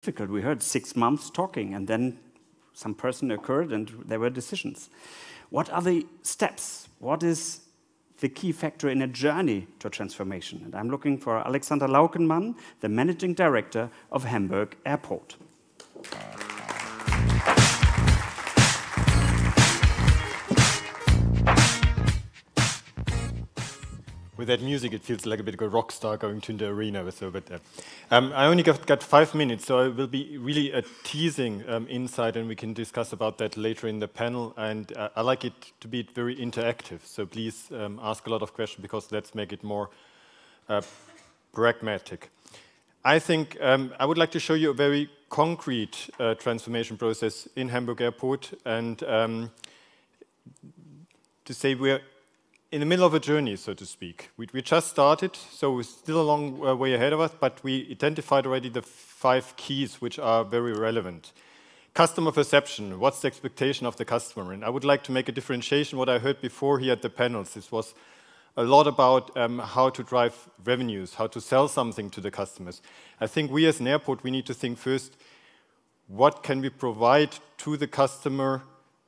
difficult. We heard 6 months talking, and then some person occurred and there were decisions. What are the steps? What is the key factor in a journey to transformation? And I'm looking for Alexander Laukenmann, the Managing Director of Hamburg Airport. With that music, it feels like a bit of a rock star going to the arena. I only got 5 minutes, so I will be really teasing insight, and we can discuss about that later in the panel. And I like it to be very interactive, so please ask a lot of questions, because let's make it more pragmatic. I think I would like to show you a very concrete transformation process in Hamburg Airport, and to say we're in the middle of a journey, so to speak. We just started, so we're still a long way ahead of us, but we identified already the 5 keys which are very relevant. Customer perception, what's the expectation of the customer? And I would like to make a differentiation. What I heard before here at the panels, this was a lot about how to drive revenues, how to sell something to the customers. I think we as an airport, we need to think first, what can we provide to the customer,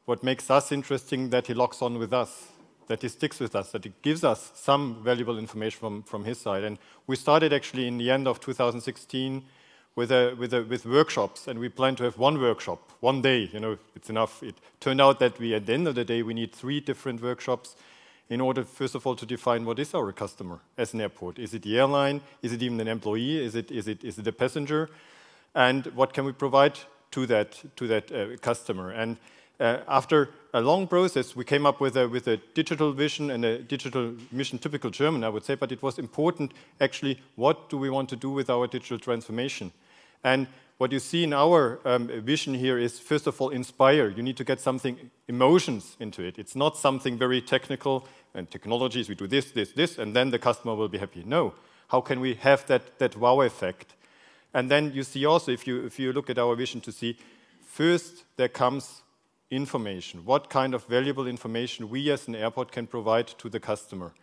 what makes us interesting, that he locks on with us, that he sticks with us, that he gives us some valuable information from his side. And we started actually in the end of 2016 with workshops, and we plan to have 1 workshop, 1 day, it's enough. It turned out that at the end of the day, we need 3 different workshops in order, first of all, to define what is our customer as an airport. Is it the airline? Is it even an employee? Is it a passenger? And what can we provide to that customer? And after a long process, we came up with a digital vision and a digital mission, typical German, I would say, but it was important, actually, what do we want to do with our digital transformation? And what you see in our vision here is, first of all, inspire. You need to get something, emotions into it. It's not something very technical and technologies, we do this, and then the customer will be happy. No. How can we have that wow effect? And then you see also, if you look at our vision, to see, first there comes information. What kind of valuable information we as an airport can provide to the customer.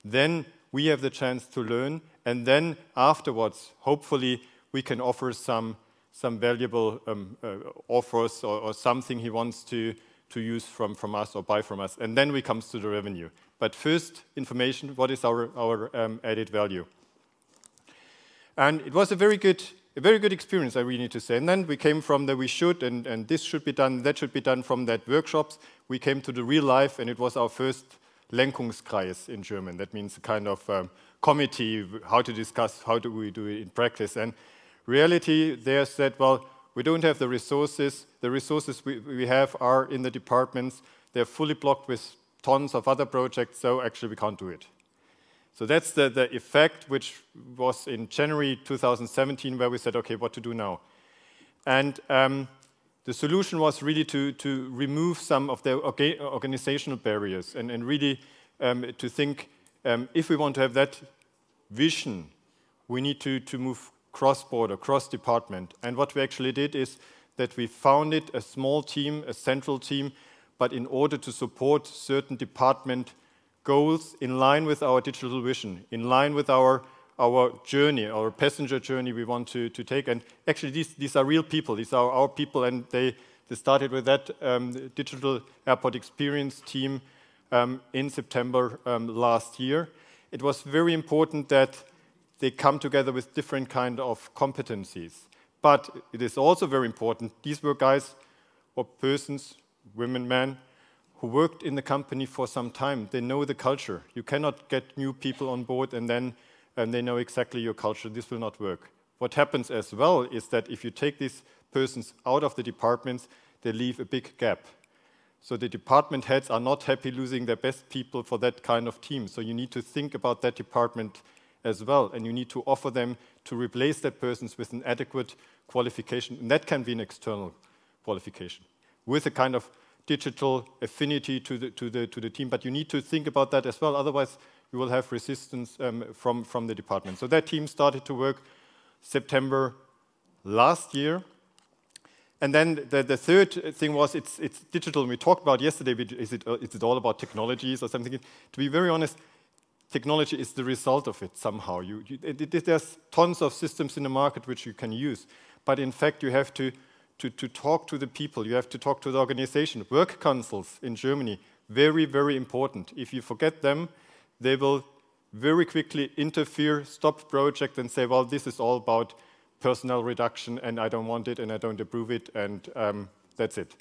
Then we have the chance to learn, and then afterwards, hopefully, we can offer some valuable offers or something he wants to use from us or buy from us. And then we come to the revenue. But first, information, what is our added value? And it was a very good experience, I really need to say. And then we came from the we should, and this should be done, that should be done from that workshops. We came to the real life, and it was our first Lenkungskreis in German. That means a kind of committee, how to discuss, how do we do it in practice. And reality, they said, well, we don't have the resources. The resources we have are in the departments. They're fully blocked with tons of other projects, so actually we can't do it. So that's the effect, which was in January 2017, where we said, okay, what to do now? And the solution was really to remove some of the organizational barriers and really to think, if we want to have that vision, we need to move cross-border, cross-department. And what we actually did is that we founded a small team, a central team, but in order to support certain department goals in line with our digital vision, in line with our journey, our passenger journey we want to take. And actually, these are real people. These are our people, and they started with that digital airport experience team in September last year. It was very important that they come together with different kind of competencies. But it is also very important, these were guys or persons, women, men, who worked in the company for some time. They know the culture. You cannot get new people on board and then they know exactly your culture. This will not work. What happens as well is that if you take these persons out of the departments, they leave a big gap. So the department heads are not happy losing their best people for that kind of team. So you need to think about that department as well, and you need to offer them to replace that persons with an adequate qualification, and that can be an external qualification with a kind of digital affinity to the team. But you need to think about that as well, otherwise you will have resistance from the department. So that team started to work September last year. And then the third thing was it's digital. We talked about yesterday, is it all about technologies or something? To be very honest, technology is the result of it somehow. There's tons of systems in the market which you can use, but in fact you have to talk to the people, you have to talk to the organization. Work councils in Germany, very, very important. If you forget them, they will very quickly interfere, stop project and say, well, this is all about personnel reduction and I don't want it and I don't approve it and that's it.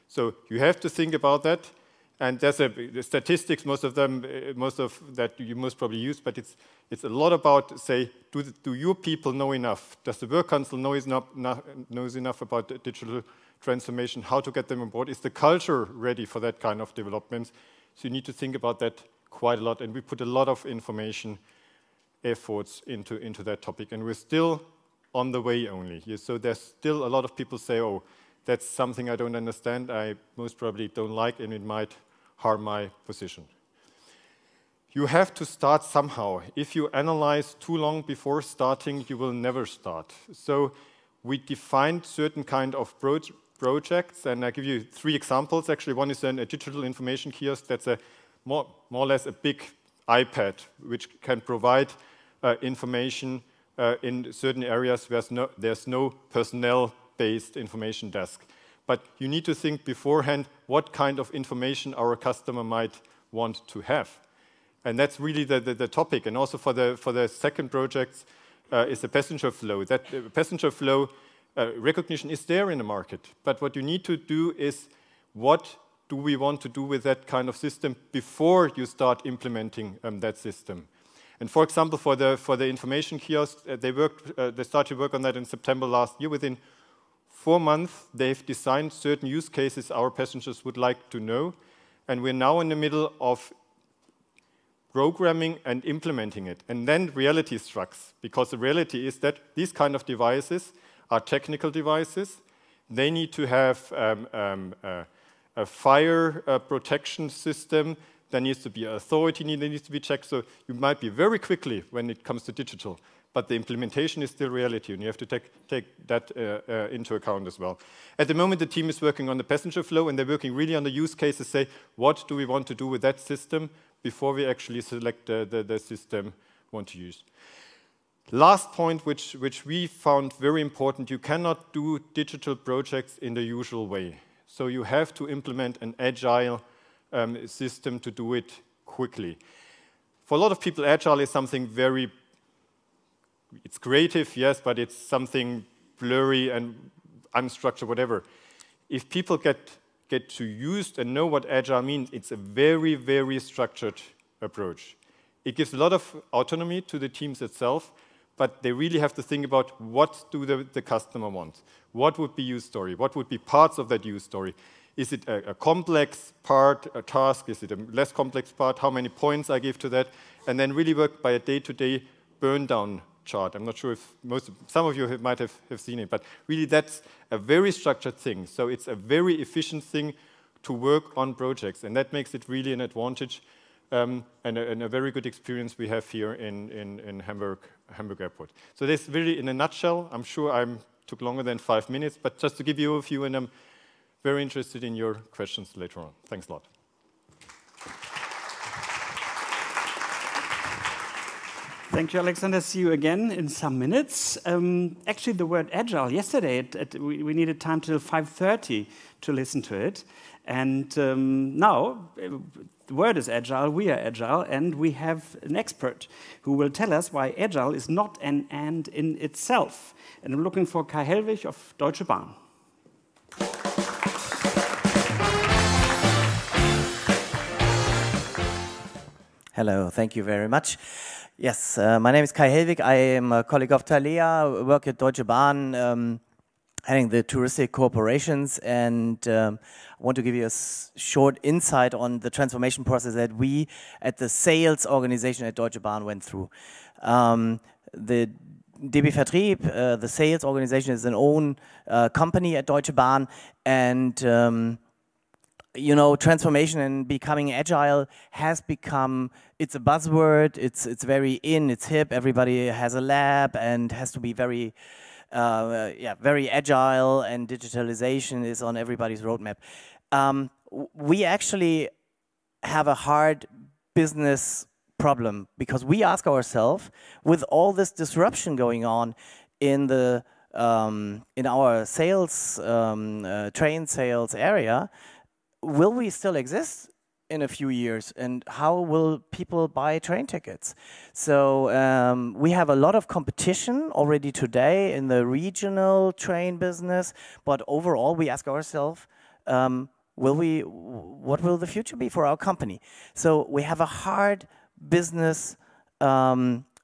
So you have to think about that. And there's the statistics, most of that you most probably use, but it's a lot about, say, do your people know enough? Does the work council knows enough about digital transformation, how to get them on board? Is the culture ready for that kind of developments? So you need to think about that quite a lot, and we put a lot of information efforts into that topic, and we're still on the way only. So there's still a lot of people say, oh, that's something I don't understand, I most probably don't like, and it might harm my position. You have to start somehow. If you analyze too long before starting, you will never start. So we defined certain kind of projects, and I give you 3 examples. Actually, one is a digital information kiosk. That's a more or less a big iPad, which can provide information in certain areas where there's no personnel-based information desk. But you need to think beforehand what kind of information our customer might want to have. And that's really the topic. And also for the second project is the passenger flow. That passenger flow recognition is there in the market. But what you need to do is, what do we want to do with that kind of system before you start implementing that system? And for example, for the information kiosk, they started work on that in September last year. Within 4 months, they've designed certain use cases our passengers would like to know, and we're now in the middle of programming and implementing it. And then reality strikes, because the reality is that these kind of devices are technical devices. They need to have a fire protection system. There needs to be authority, there needs to be checked. So you might be very quickly when it comes to digital, but the implementation is still reality, and you have to take that into account as well. At the moment, the team is working on the passenger flow, and they're working really on the use cases, say, what do we want to do with that system before we actually select the system we want to use. Last point, which we found very important, you cannot do digital projects in the usual way. So you have to implement an agile system to do it quickly. For a lot of people, agile is something very, it's creative, yes, but it's something blurry and unstructured, whatever. If people get to use and know what agile means, it's a very, very structured approach. It gives a lot of autonomy to the teams itself, but they really have to think about what do the customer want. What would be use story? What would be parts of that use story? Is it a complex part, a task? Is it a less complex part? How many points I give to that? And then really work by a day-to-day burn-down chart. I'm not sure if some of you might have seen it, but really that's a very structured thing. So it's a very efficient thing to work on projects, and that makes it really an advantage and a very good experience we have here in Hamburg Airport. So that's really in a nutshell. I'm sure I took longer than 5 minutes, but just to give you a few, and I'm very interested in your questions later on. Thanks a lot. Thank you, Alexander. See you again in some minutes. Actually, the word agile, yesterday we needed time till 5:30 to listen to it. And now, the word is agile, we are agile, and we have an expert who will tell us why agile is not an and in itself. And I'm looking for Kai Hellwig of Deutsche Bahn. Hello, thank you very much. Yes, my name is Kai Hellwig. I am a colleague of Talea, work at Deutsche Bahn, heading the Touristic corporations, and I want to give you a short insight on the transformation process that we at the sales organization at Deutsche Bahn went through. The DB Vertrieb, the sales organization, is an own company at Deutsche Bahn, and you know, transformation and becoming agile has become, it's a buzzword, it's very in, it's hip, everybody has a lab and has to be very, very agile, and digitalization is on everybody's roadmap. We actually have a hard business problem, because we ask ourselves, with all this disruption going on in the in our sales, train sales area, will we still exist in a few years, and how will people buy train tickets? So we have a lot of competition already today in the regional train business, but overall we ask ourselves, what will the future be for our company? So we have a hard business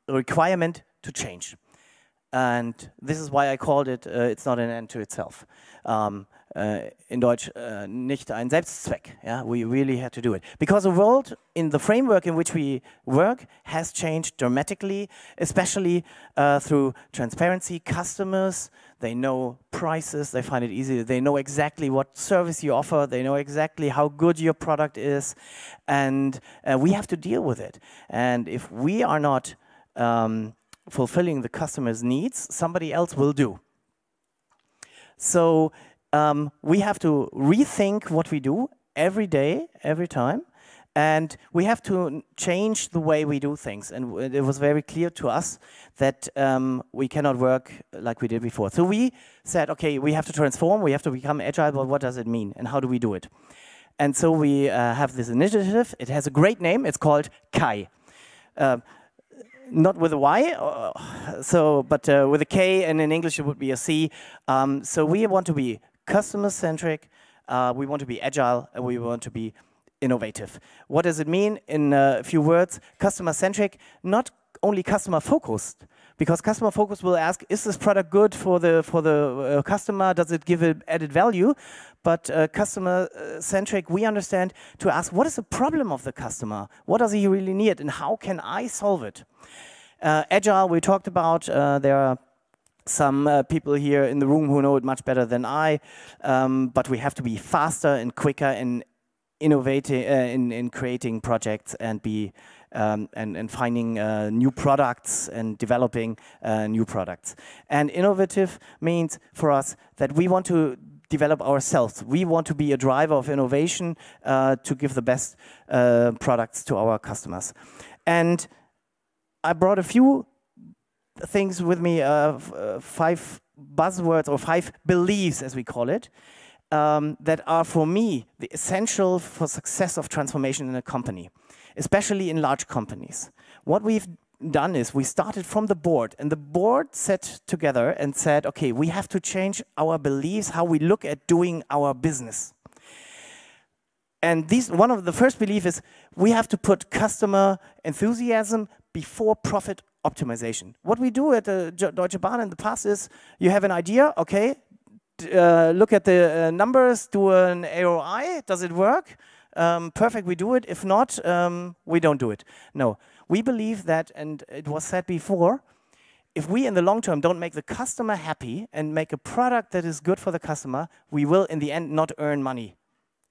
requirement to change. And this is why I called it, it's not an end to itself. In Deutsch, nicht ein Selbstzweck. Yeah? We really had to do it. Because the world, in the framework in which we work, has changed dramatically, especially through transparency. Customers, they know prices, they find it easy, they know exactly what service you offer, they know exactly how good your product is, and we have to deal with it. And if we are not fulfilling the customer's needs, somebody else will do. So we have to rethink what we do every day, every time, and we have to change the way we do things. And it was very clear to us that we cannot work like we did before. So we said, okay, we have to transform, we have to become agile, but what does it mean and how do we do it? And so we have this initiative. It has a great name. It's called KAI. Not with a Y, but with a K, and in English it would be a C. So we want to be customer-centric, we want to be agile, and we want to be innovative. What does it mean? In a few words, customer-centric, not only customer-focused, because customer-focused will ask, is this product good for the customer? Does it give it added value? But customer-centric, we understand to ask, what is the problem of the customer? What does he really need, and how can I solve it? Agile, we talked about. There are some people here in the room who know it much better than I, but we have to be faster and quicker in innovating, in creating projects and be and finding new products and developing new products. And innovative means for us that we want to develop ourselves. We want to be a driver of innovation to give the best products to our customers. And I brought a few things with me, 5 buzzwords or 5 beliefs, as we call it, that are for me the essential for success of transformation in a company, especially in large companies. What we've done is we started from the board, and the board sat together and said, okay, we have to change our beliefs, how we look at doing our business. And one of the first beliefs is we have to put customer enthusiasm before profit optimization. What we do at the Deutsche Bahn in the past is you have an idea, okay, look at the numbers, do an AOI, does it work? Perfect, we do it. If not, we don't do it. No, we believe that, and it was said before, if we in the long term don't make the customer happy and make a product that is good for the customer, we will in the end not earn money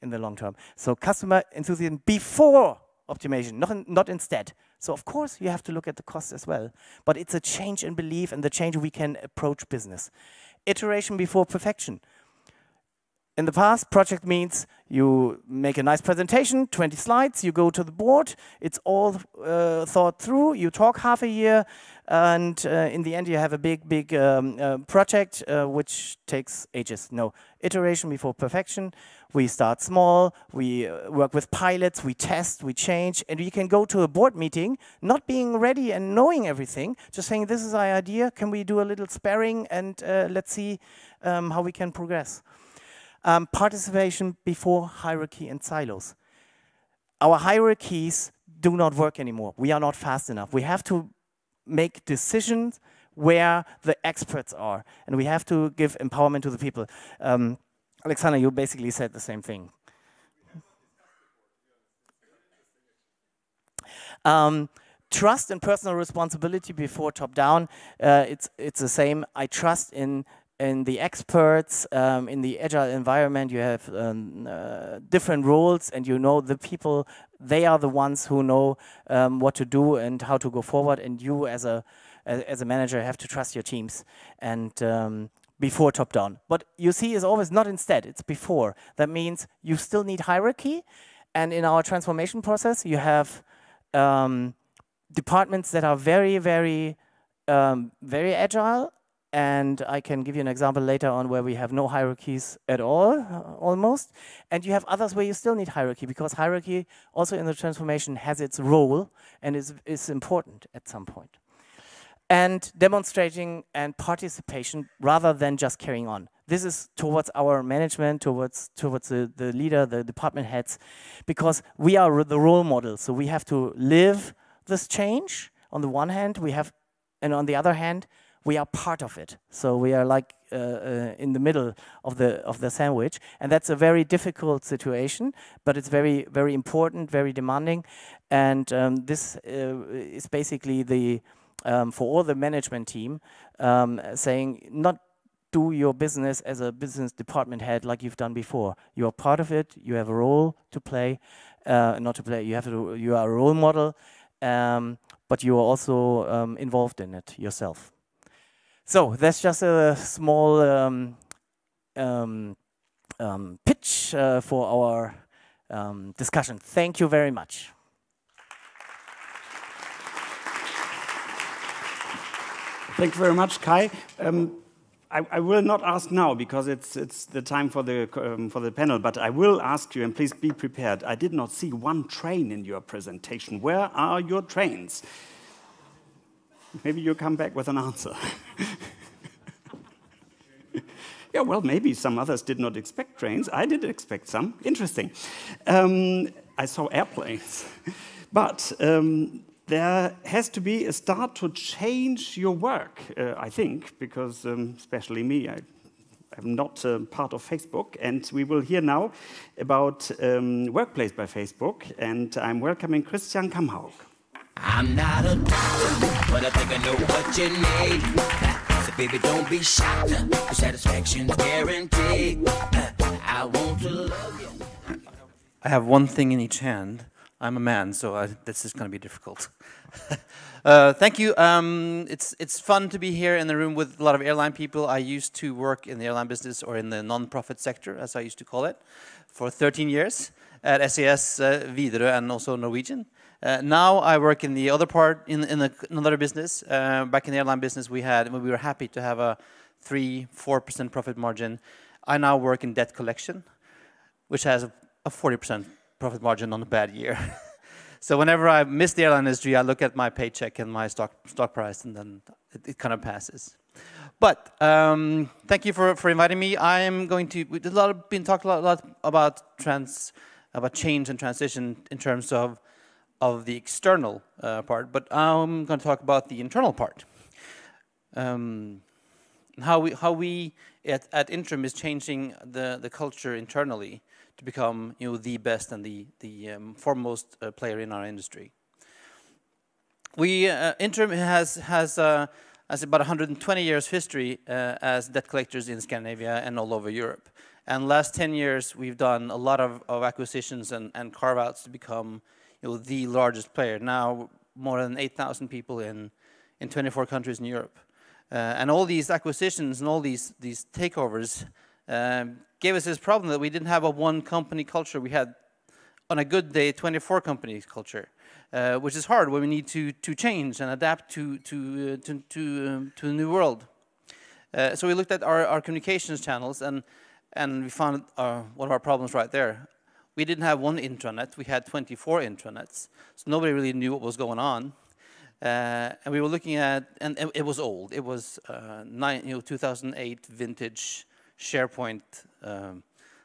in the long term. So customer enthusiasm before optimization, not instead. So of course you have to look at the cost as well, but it's a change in belief and the change we can approach business. Iteration before perfection. In the past, project means you make a nice presentation, 20 slides, you go to the board, it's all thought through, you talk half a year, and in the end you have a big project which takes ages. No, iteration before perfection. We start small, we work with pilots, we test, we change, and we can go to a board meeting not being ready and knowing everything, just saying this is our idea, can we do a little sparring and let's see how we can progress. Participation before hierarchy and silos. Our hierarchies do not work anymore. We are not fast enough. We have to make decisions where the experts are, and we have to give empowerment to the people. Alexander, you basically said the same thing. Trust and personal responsibility before top-down. It's the same. I trust in the experts, in the agile environment. You have different roles, and you know the people, they are the ones who know what to do and how to go forward, and you as a manager have to trust your teams, and before top-down. But you see, it's always not instead, it's before. That means you still need hierarchy, and in our transformation process you have departments that are very, very, very agile. And I can give you an example later on where we have no hierarchies at all, almost. And you have others where you still need hierarchy, because hierarchy also in the transformation has its role and is important at some point. And demonstrating and participation rather than just carrying on. This is towards our management, towards the leader, the department heads, because we are the role model. So we have to live this change on the one hand, and on the other hand, we are part of it. So we are like in the middle of the sandwich, and that's a very difficult situation, but it's very, very important, very demanding, and this is basically the for all the management team saying not do your business as a business department head like you've done before. You are part of it. You have a role to play, not to play. You are a role model, but you are also involved in it yourself. So that's just a small pitch for our discussion. Thank you very much. Thank you very much, Kai. I will not ask now because it's the time for the panel, but I will ask you, and please be prepared. I did not see one train in your presentation. Where are your trains? Maybe you come back with an answer. Yeah, well, maybe some others did not expect trains. I did expect some. Interesting. I saw airplanes. But there has to be a start to change your work, I think, because especially me, I'm not part of Facebook. And we will hear now about Workplace by Facebook. And I'm welcoming Christian Kamhaug. I'm not a doctor, but I think I know what you need. So baby, don't be shocked. The satisfaction's guaranteed. I want to love you. I have one thing in each hand. I'm a man, so this is going to be difficult. Thank you. It's fun to be here in the room with a lot of airline people. I used to work in the airline business, or in the non-profit sector, as I used to call it, for 13 years at SAS, Widerøe, and also Norwegian. Now I work in the other part, in another business. Back in the airline business, we were happy to have a 3-4% profit margin. I now work in debt collection, which has a 40% profit margin on a bad year. So whenever I miss the airline industry, I look at my paycheck and my stock price, and then it kind of passes. But thank you for inviting me. I am going to. Been talked a lot about change and transition in terms of the external part, but I'm going to talk about the internal part. How we at Intrum is changing the culture internally to become, the best and the foremost player in our industry. Intrum has about 120 years history as debt collectors in Scandinavia and all over Europe. And last 10 years, we've done a lot of acquisitions and carve-outs to become the largest player. Now, more than 8,000 people in 24 countries in Europe. And all these acquisitions and all these takeovers gave us this problem that we didn't have a one-company culture. We had, on a good day, 24 companies culture, which is hard when we need to change and adapt to a new world. So we looked at our communications channels, and we found one of our problems right there. We didn't have one intranet. We had 24 intranets, so nobody really knew what was going on. And we were looking at, and it was old. It was 2008 vintage SharePoint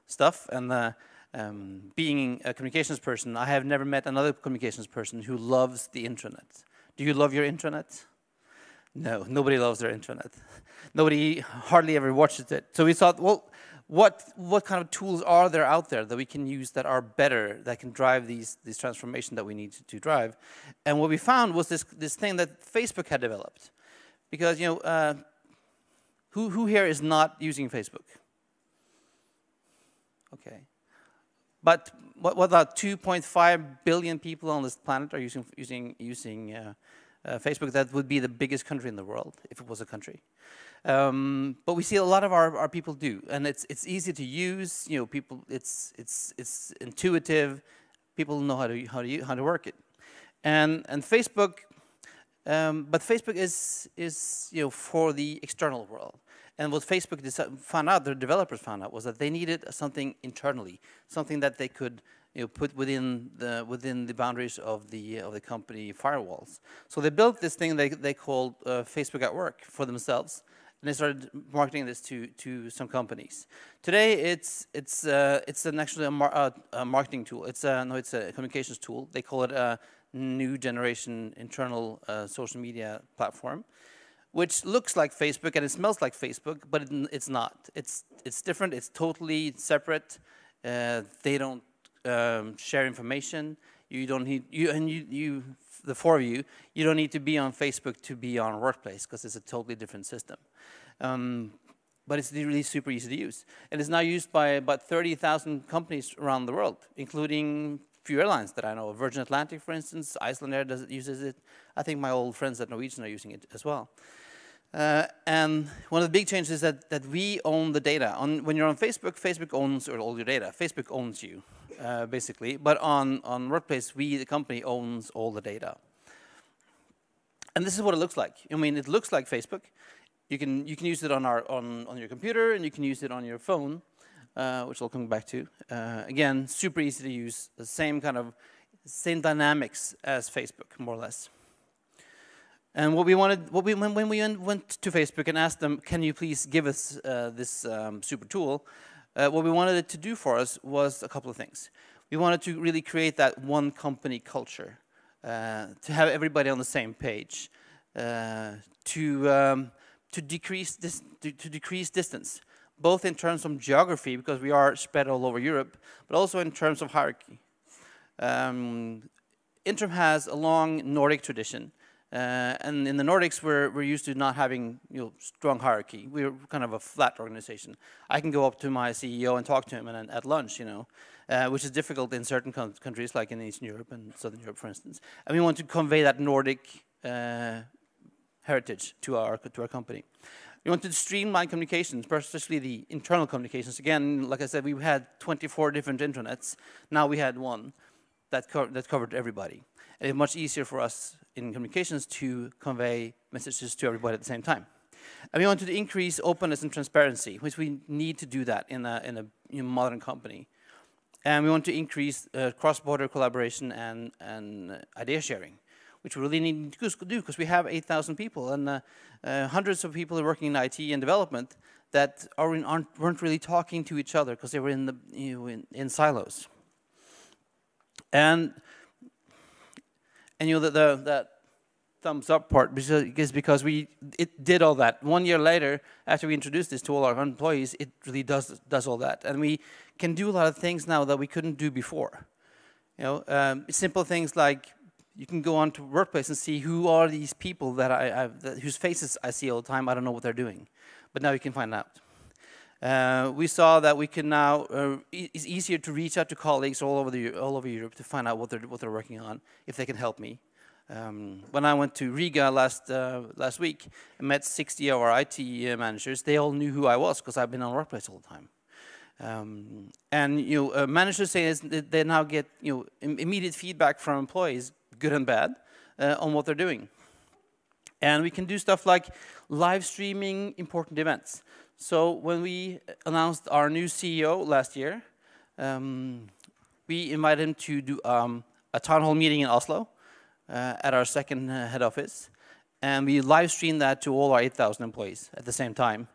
stuff. And being a communications person, I have never met another communications person who loves the intranet. Do you love your intranet? No, nobody loves their intranet. Nobody hardly ever watches it. So we thought, well, what kind of tools are there out there that we can use that are better, that can drive this transformation that we need to drive? And what we found was this thing that Facebook had developed. Because, who here is not using Facebook? Okay. But what about 2.5 billion people on this planet are using Facebook? That would be the biggest country in the world, if it was a country. But we see a lot of our people do, and it's easy to use. People, it's intuitive. People know how to work it, and Facebook But Facebook is for the external world. And what Facebook found out, the developers found out, was that they needed something internally, something that they could put within the boundaries of the company firewalls. So they built this thing they called Facebook at Work for themselves, and they started marketing this to some companies. Today, it's actually a marketing tool. It's a communications tool. They call it a new generation internal social media platform, which looks like Facebook and it smells like Facebook, but it's not. It's different. It's totally separate. They don't share information. You don't need the four of you. You don't need to be on Facebook to be on Workplace because it's a totally different system. But it's really super easy to use, and it's now used by about 30,000 companies around the world, including few airlines that I know. Virgin Atlantic, for instance, Iceland Air uses it. I think my old friends at Norwegian are using it as well. And one of the big changes is that we own the data. When you're on Facebook, Facebook owns all your data. Facebook owns you, basically. But on Workplace, we, the company, owns all the data. And this is what it looks like. I mean, it looks like Facebook. You can use it on your computer, and you can use it on your phone. Which I'll come back to. Again, super easy to use, the same dynamics as Facebook, more or less. And what we wanted, when we went to Facebook and asked them, can you please give us this super tool, what we wanted it to do for us was a couple of things. We wanted to really create that one company culture, to have everybody on the same page, to decrease distance. Both in terms of geography, because we are spread all over Europe, but also in terms of hierarchy. Intrum has a long Nordic tradition, and in the Nordics, we're used to not having strong hierarchy. We're kind of a flat organization. I can go up to my CEO and talk to him at lunch, which is difficult in certain countries, like in Eastern Europe and Southern Europe, for instance. And we want to convey that Nordic heritage to our company. We wanted to streamline communications, especially the internal communications. Again, like I said, we had 24 different intranets. Now we had one that covered everybody. And it's much easier for us in communications to convey messages to everybody at the same time. And we wanted to increase openness and transparency, which we need to do that in a modern company. And we want to increase cross-border collaboration and idea sharing, which we really need to do because we have 8,000 people and hundreds of people are working in IT and development that weren't really talking to each other because they were in silos. And that thumbs up part is because it did all that. 1 year later, after we introduced this to all our employees, it really does all that, and we can do a lot of things now that we couldn't do before. Simple things like, you can go on to Workplace and see who are these people whose faces I see all the time. I don't know what they're doing, but now you can find out. We saw that we can now. It's easier to reach out to colleagues all over Europe to find out what they're working on, if they can help me. When I went to Riga last week and met 60 of our IT managers, they all knew who I was because I've been on Workplace all the time. And managers say that they now get immediate feedback from employees, good and bad, on what they're doing. And we can do stuff like live streaming important events. So when we announced our new CEO last year, we invited him to do a town hall meeting in Oslo at our second head office. And we live streamed that to all our 8,000 employees at the same time.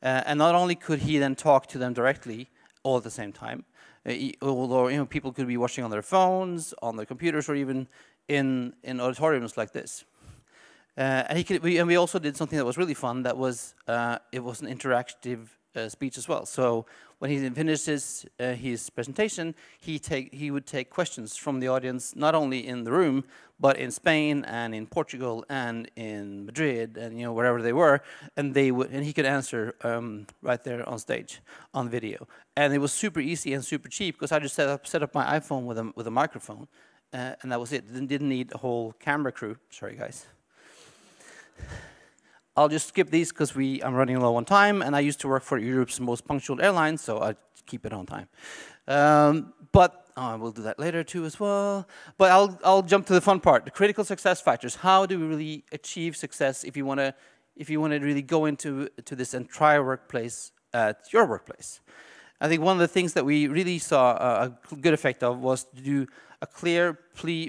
And not only could he then talk to them directly all at the same time, although people could be watching on their phones, on their computers, or even in auditoriums like this. And we also did something that was really fun. That was it was an interactive speech as well. So when he finished his presentation, he would take questions from the audience, not only in the room, but in Spain and in Portugal and in Madrid and wherever they were, and he could answer right there on stage on video. And it was super easy and super cheap because I just set up my iPhone with a microphone, and that was it. Didn't need a whole camera crew. Sorry, guys. I'll just skip these because I'm running low on time, and I used to work for Europe's most punctual airline, so I keep it on time. But we'll do that later too as well. But I'll jump to the fun part: the critical success factors. How do we really achieve success if you want to really go into this entire workplace at your workplace? I think one of the things that we really saw a good effect of was to do a clear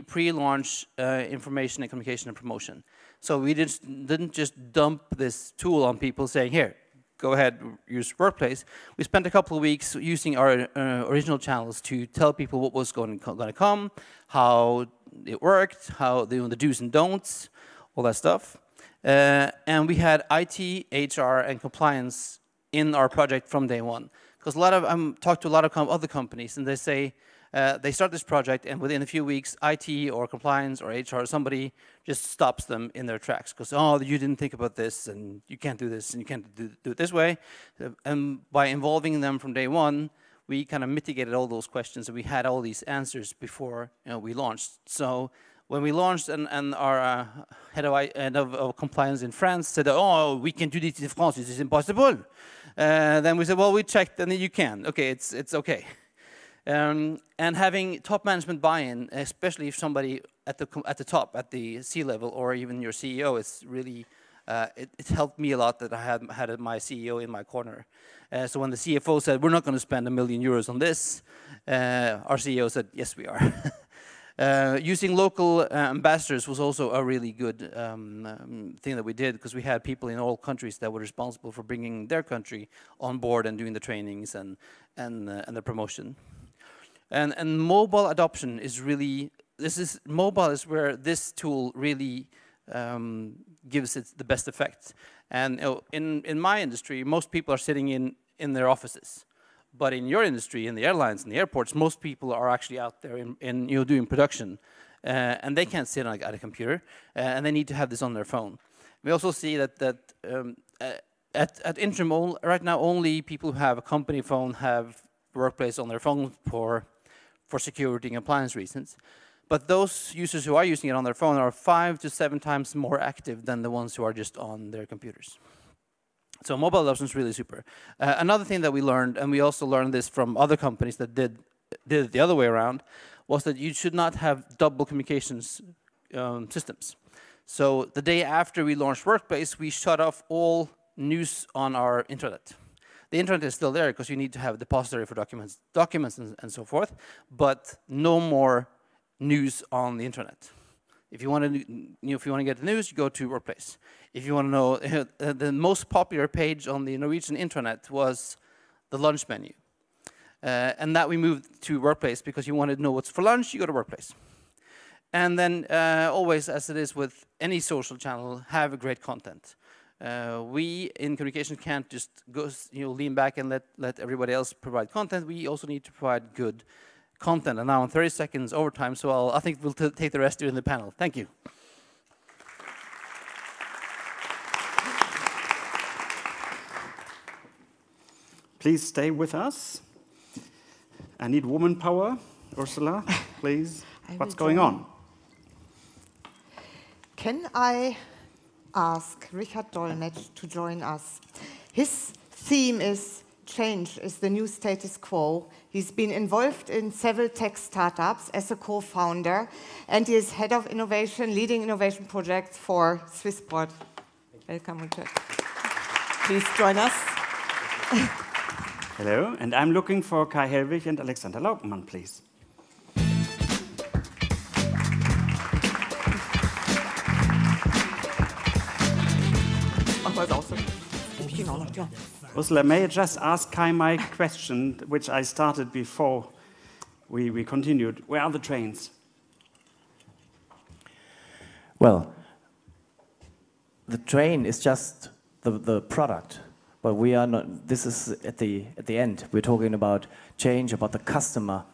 pre-launch information and communication and promotion. So we didn't just dump this tool on people saying, here, go ahead, use Workplace. We spent a couple of weeks using our original channels to tell people what was going to come, how it worked, how the do's and don'ts, all that stuff. And we had IT, HR, and compliance in our project from day one. Because I've talked to a lot of other companies, and they say they start this project, and within a few weeks, IT or compliance or HR or somebody just stops them in their tracks. Because, oh, you didn't think about this, and you can't do this, and you can't do it this way. And by involving them from day one, we kind of mitigated all those questions, and we had all these answers before we launched. So when we launched, and our head of compliance in France said, oh, we can do this in France, this is impossible. Then we said, well, we checked, and you can. Okay, it's okay. And having top management buy-in, especially if somebody at the top, at the C level, or even your CEO, is really it helped me a lot that I had my CEO in my corner. So when the CFO said, we're not going to spend €1 million on this, our CEO said, yes, we are. Using local ambassadors was also a really good thing that we did, because we had people in all countries that were responsible for bringing their country on board and doing the trainings and the promotion. And mobile adoption is really, mobile is where this tool really gives it the best effect. And in my industry, most people are sitting in their offices. But in your industry, in the airlines and the airports, most people are actually out there doing production, and they can't sit at a computer, and they need to have this on their phone. We also see that at Intrum right now, only people who have a company phone have Workplace on their phone for security and compliance reasons. But those users who are using it on their phone are 5 to 7 times more active than the ones who are just on their computers. So mobile adoption is really super. Another thing that we learned, and we also learned this from other companies that did it the other way around, was that you should not have double communications systems. So the day after we launched Workplace, we shut off all news on our intranet. The intranet is still there because you need to have a depository for documents and so forth, but no more news on the intranet. If you want to get the news, you go to Workplace. If you want to know, the most popular page on the Norwegian intranet was the lunch menu. And that we moved to Workplace because you wanted to know what's for lunch, you go to Workplace. And then always, as it is with any social channel, have a great content. We in communication can't just go, lean back and let everybody else provide content. We also need to provide good content. And now in 30 seconds overtime, so I think we'll take the rest during the panel. Thank you. Please stay with us. I need woman power. Ursula, please. What's going on? Can I ask Richard Dolmetsch to join us? His theme is change is the new status quo. He's been involved in several tech startups as a co-founder, and he is head of innovation, leading innovation projects for Swissport. Welcome, Richard. Please join us. Hello, and I'm looking for Kai Hellwig and Alexander Laukenmann, please. Ursula, may I just ask Kai my question, which I started before we continued? Where are the trains? Well, the train is just the product, but we are not. This is at the end. We're talking about change, about the customer,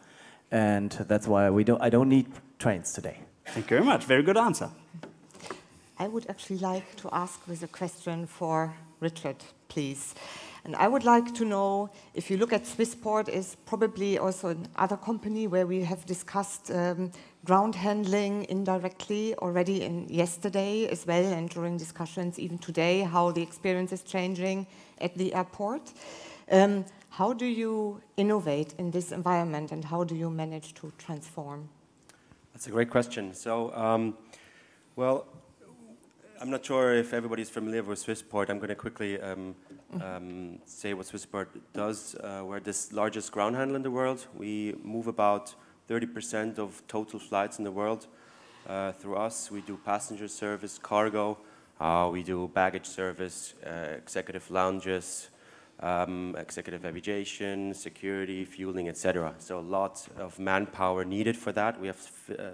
and that's why I don't need trains today. Thank you very much. Very good answer. I would actually like to ask with a question for Richard, please. And I would like to know, if you look at Swissport, is probably also another company where we have discussed ground handling indirectly already yesterday as well, and during discussions even today, how the experience is changing at the airport. How do you innovate in this environment, and how do you manage to transform? That's a great question. So, well, I'm not sure if everybody's familiar with Swissport. I'm going to quickly say what Swissport does. We're the largest ground handler in the world. We move about 30% of total flights in the world through us. We do passenger service, cargo. We do baggage service, executive lounges, executive aviation, security, fueling, etc. So a lot of manpower needed for that. We have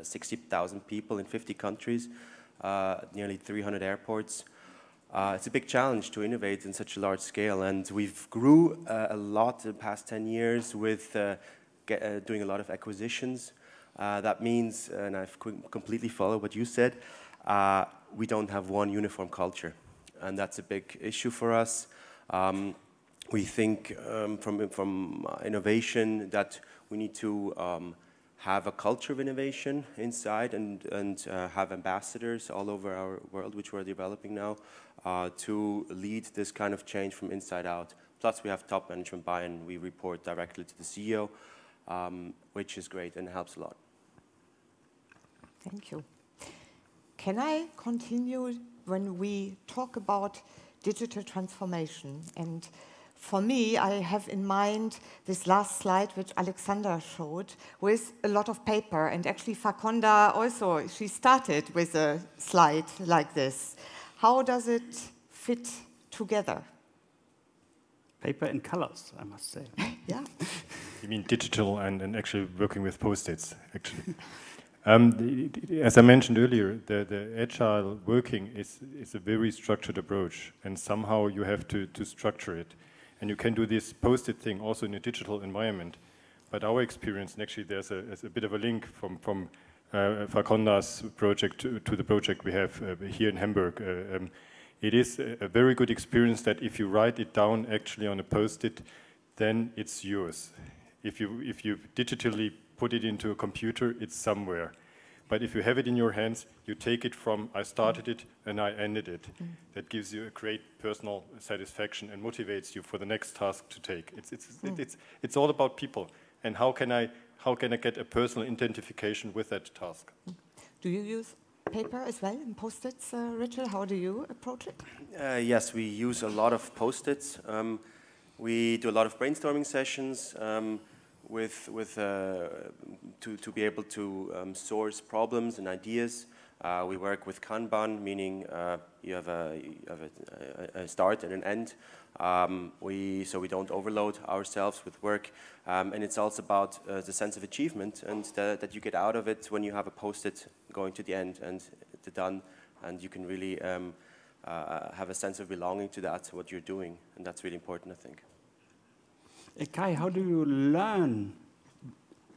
60,000 people in 50 countries, nearly 300 airports. It's a big challenge to innovate in such a large scale, and we've grew a lot in the past 10 years with doing a lot of acquisitions. That means, and I've completely followed what you said, we don't have one uniform culture, and that's a big issue for us. We think from innovation that we need to have a culture of innovation inside and have ambassadors all over our world, which we're developing now, to lead this kind of change from inside out. Plus we have top management buy-in. We report directly to the CEO, which is great and helps a lot. Thank you. Can I continue when we talk about digital transformation? And for me, I have in mind this last slide which Alexander showed with a lot of paper. And actually Fakonda also, she started with a slide like this. How does it fit together? Paper and colors, I must say. Yeah. You mean digital and actually working with Post-its, actually. As I mentioned earlier, the agile working is a very structured approach, and somehow you have to structure it. And you can do this Post-it thing also in a digital environment. But our experience, and actually there's a bit of a link from Fakonda's project to the project we have here in Hamburg. It is a very good experience that if you write it down actually on a Post-it, then it's yours. If you digitally put it into a computer, it's somewhere. But if you have it in your hands, you take it from I started it and I ended it. That gives you a great personal satisfaction and motivates you for the next task to take. It's all about people and how can I get a personal identification with that task. Do you use paper as well in Post-its, Richard? How do you approach it? Yes, we use a lot of Post-its. We do a lot of brainstorming sessions. To be able to source problems and ideas. We work with Kanban, meaning you have a start and an end. So we don't overload ourselves with work. And it's also about the sense of achievement and that you get out of it when you have a Post-it going to the end and the done. And you can really have a sense of belonging to that, what you're doing. And that's really important, I think. Kai, how do you learn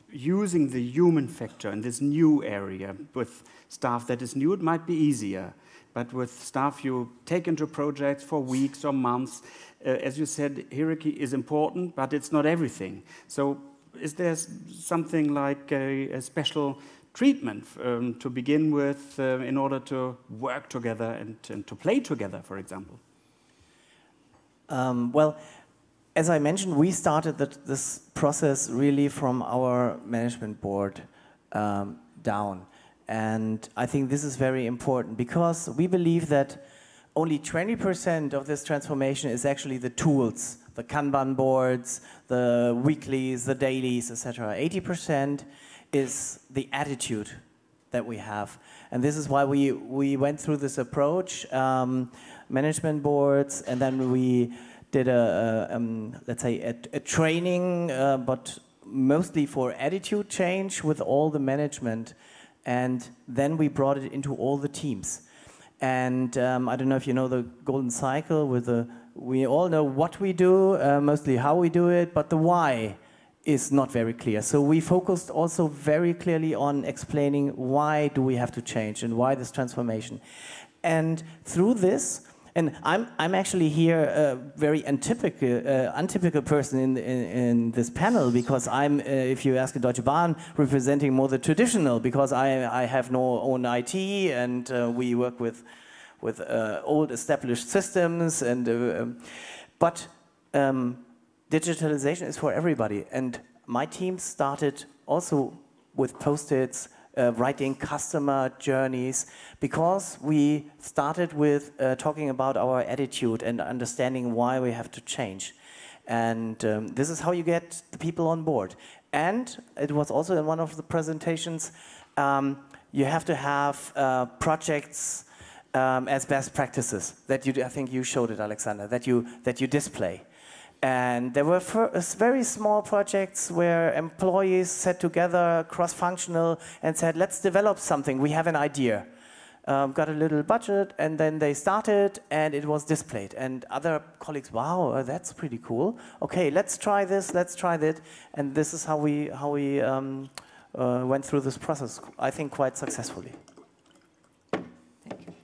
using the human factor in this new area? With staff that is new, it might be easier. But with staff you take into projects for weeks or months, as you said, hierarchy is important, but it's not everything. So is there something like a special treatment to begin with in order to work together and to play together, for example? Well, as I mentioned, we started this process really from our management board down. And I think this is very important because we believe that only 20% of this transformation is actually the tools, the Kanban boards, the weeklies, the dailies, etc. 80% is the attitude that we have. And this is why we went through this approach, management boards, and then we did let's say a training, but mostly for attitude change with all the management, and then we brought it into all the teams. And I don't know if you know the golden cycle with we all know what we do, mostly how we do it, but the why is not very clear. So we focused also very clearly on explaining why do we have to change and why this transformation. And through this, and I'm actually here a very untypical person in this panel because I'm, if you ask a Deutsche Bahn, representing more the traditional because I have no own IT and we work with old established systems and but digitalization is for everybody. And my team started also with Post-its, writing customer journeys, because we started with talking about our attitude and understanding why we have to change. And this is how you get the people on board. And it was also in one of the presentations, you have to have projects as best practices that you, I think you showed it, Alexander, that you display. And there were very small projects where employees sat together, cross-functional, and said, let's develop something, we have an idea. Got a little budget, and then they started, and it was displayed. And other colleagues, wow, that's pretty cool. Okay, let's try this, let's try that. And this is how we went through this process, I think, quite successfully. Thank you.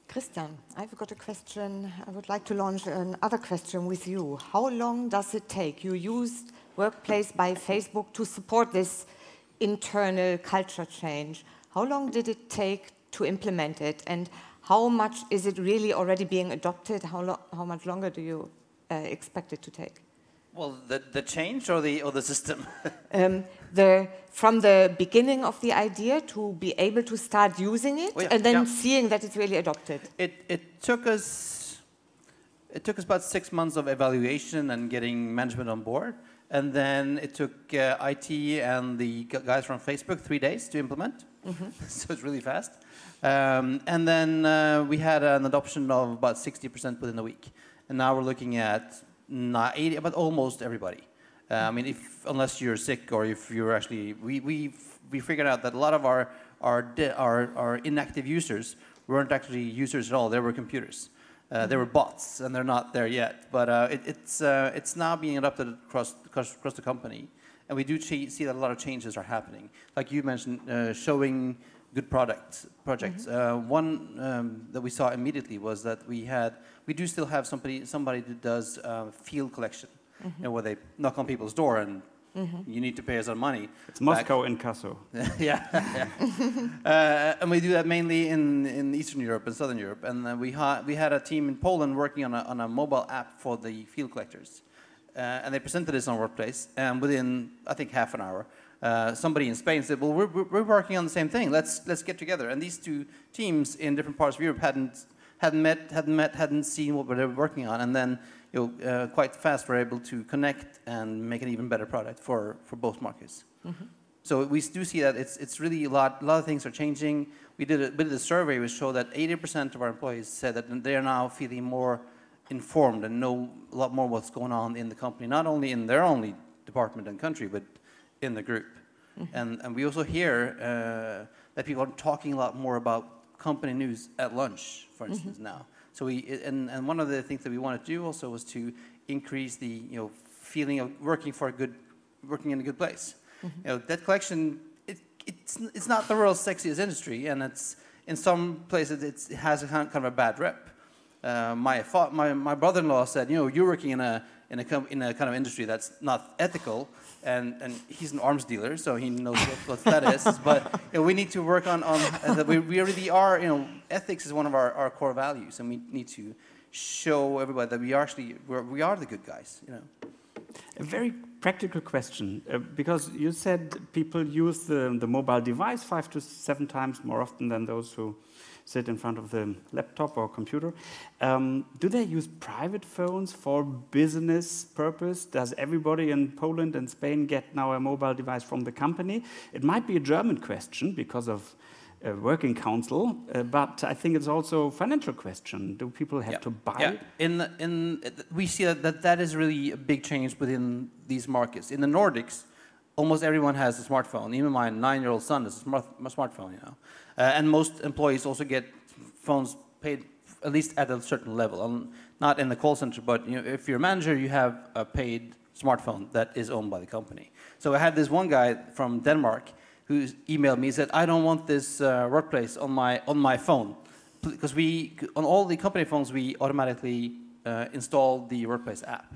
Christian, I've got a question. I would like to launch another question with you. How long does it take? You used Workplace by Facebook to support this internal culture change. How long did it take to implement it, and how much is it really already being adopted? How much longer do you expect it to take? Well, the change or the system? From the beginning of the idea to be able to start using it, and then seeing that it's really adopted. It took us about 6 months of evaluation and getting management on board, and then it took IT and the guys from Facebook 3 days to implement. So it's really fast. And then we had an adoption of about 60% within a week. And now we're looking at 80, but almost everybody. I mean, unless you're sick or if you're actually, we figured out that a lot of our inactive users weren't actually users at all. They were computers. They were bots, and they're not there yet. But it's now being adopted across the company. And we do see that a lot of changes are happening. Like you mentioned, showing good projects. One that we saw immediately was that we do still have somebody that does field collection, you know, where they knock on people's door and you need to pay us our money. It's Moscow in Casso. Yeah. And we do that mainly in Eastern Europe and Southern Europe. And we had a team in Poland working on a mobile app for the field collectors. And they presented this on Workplace, and within, I think, half an hour, somebody in Spain said, well, we're working on the same thing, let's get together. And these two teams in different parts of Europe hadn't seen what they were working on, and then quite fast were able to connect and make an even better product for both markets. So we do see that it's really a lot of things are changing. We did a bit of the survey which showed that 80% of our employees said that they are now feeling more informed and know a lot more what's going on in the company, not only in their only department and country, but in the group. And we also hear that people are talking a lot more about company news at lunch, for instance, now. So and one of the things that we wanted to do also was to increase the feeling of working in a good place. Debt collection, it's not the world's sexiest industry, and it's in some places it has a kind of a bad rep. My brother-in-law said, you're working in a kind of industry that's not ethical, and he's an arms dealer, so he knows what that is. But we need to work on that. We really are. Ethics is one of our core values, and we need to show everybody that we are the good guys. A very practical question, because you said people use the mobile device 5 to 7 times more often than those who sit in front of the laptop or computer. Do they use private phones for business purpose? Does everybody in Poland and Spain get now a mobile device from the company? It might be a German question because of working council, but I think it's also a financial question. Do people have to buy? We see that is really a big change within these markets. In the Nordics, almost everyone has a smartphone. Even my 9-year-old son has a smartphone, and most employees also get phones paid at least at a certain level. Not in the call center, but if you're a manager, you have a paid smartphone that is owned by the company. So I had this one guy from Denmark who emailed me. He said, "I don't want this Workplace on my phone, because on all the company phones we automatically install the Workplace app."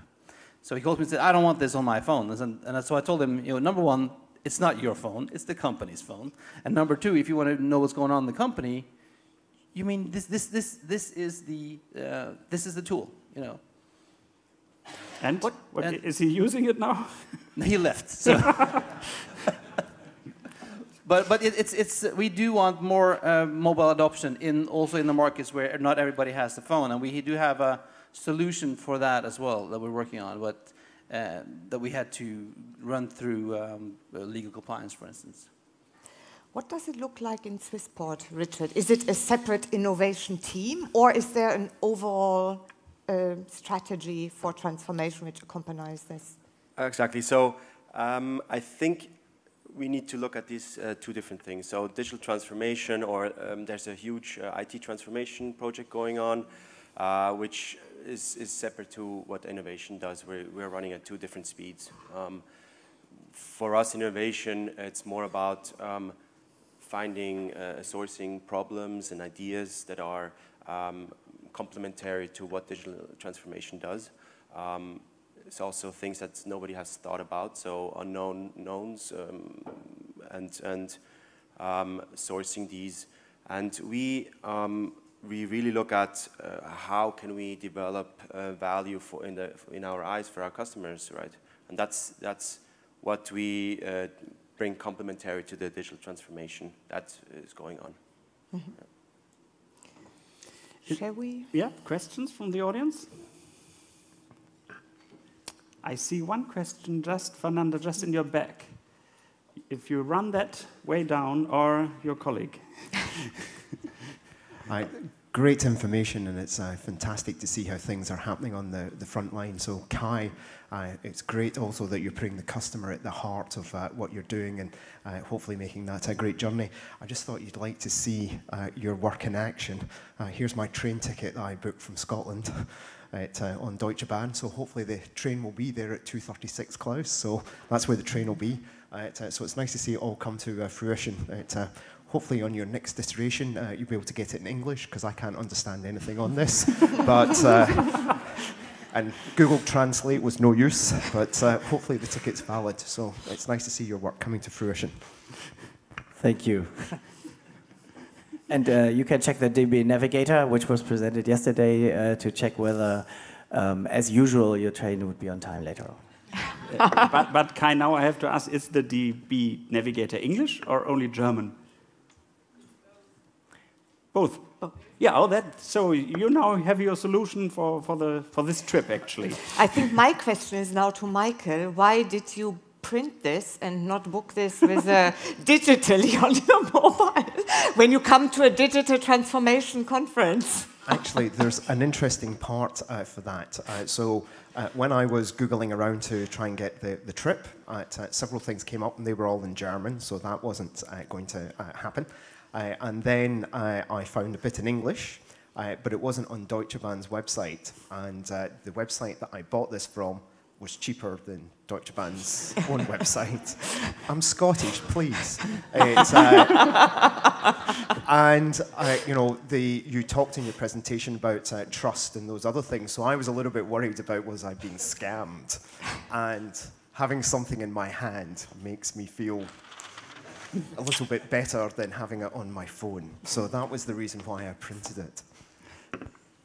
So he called me and said, "I don't want this on my phone." And so I told him, number one, it's not your phone, it's the company's phone. And number two, if you want to know what's going on in the company, this is the tool, And is he using it now? He left. So. But we do want more mobile adoption also in the markets where not everybody has the phone, and we do have a solution for that as well that we're working on, but that we had to run through legal compliance, for instance. What does it look like in Swissport, Richard? Is it a separate innovation team, or is there an overall strategy for transformation which accompanies this? Exactly. So I think we need to look at these two different things. So digital transformation, or there's a huge IT transformation project going on, which is separate to what innovation does. We're running at two different speeds. For us, innovation, it's more about finding, sourcing problems and ideas that are complementary to what digital transformation does. It's also things that nobody has thought about, so unknown knowns, and sourcing these. And we really look at how can we develop value in our eyes for our customers, right? And that's what we bring complementary to the digital transformation that is going on. Mm-hmm. Yeah. Shall we? Yeah, questions from the audience? I see one question, Fernanda, just in your back. If you run that way down, or your colleague. Great information, and it's fantastic to see how things are happening on the front line. So Kai, it's great also that you're putting the customer at the heart of what you're doing, and hopefully making that a great journey. I just thought you'd like to see your work in action. Here's my train ticket that I booked from Scotland on Deutsche Bahn, so hopefully the train will be there at 2:36, Klaus, so that's where the train will be. So it's nice to see it all come to fruition. Hopefully on your next iteration, you'll be able to get it in English, because I can't understand anything on this. But and Google Translate was no use, but hopefully the ticket's valid. So it's nice to see your work coming to fruition. Thank you. And you can check the DB Navigator, which was presented yesterday, to check whether, as usual, your train would be on time later on. But Kai, now I have to ask, is the DB Navigator English or only German? Both. Yeah. So you now have your solution for this trip, actually. I think my question is now to Michael. Why did you print this and not book this with digitally on your mobile when you come to a digital transformation conference? Actually, there's an interesting part for that. When I was Googling around to try and get the trip, several things came up, and they were all in German, so that wasn't going to happen. And then I found a bit in English, but it wasn't on Deutsche Bahn's website. And the website that I bought this from was cheaper than Deutsche Bahn's own website. I'm Scottish, please. You talked in your presentation about trust and those other things. So I was a little bit worried about, was I being scammed? And having something in my hand makes me feel a little bit better than having it on my phone. So that was the reason why I printed it.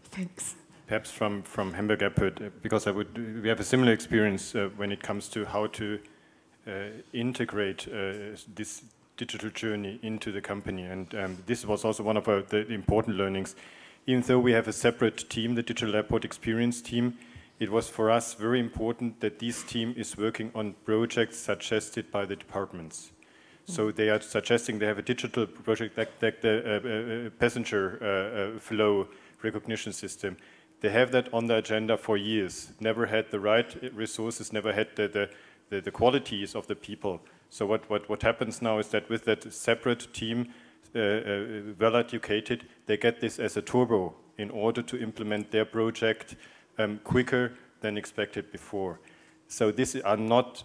Thanks. Perhaps from Hamburg Airport, because we have a similar experience when it comes to how to integrate this digital journey into the company. And this was also one of the important learnings. Even though we have a separate team, the Digital Airport Experience team, it was for us very important that this team is working on projects suggested by the departments. So they are suggesting they have a digital project like the passenger flow recognition system. They have that on the agenda for years, never had the right resources, never had the qualities of the people. So what happens now is that with that separate team, well educated, they get this as a turbo in order to implement their project quicker than expected before. So these are not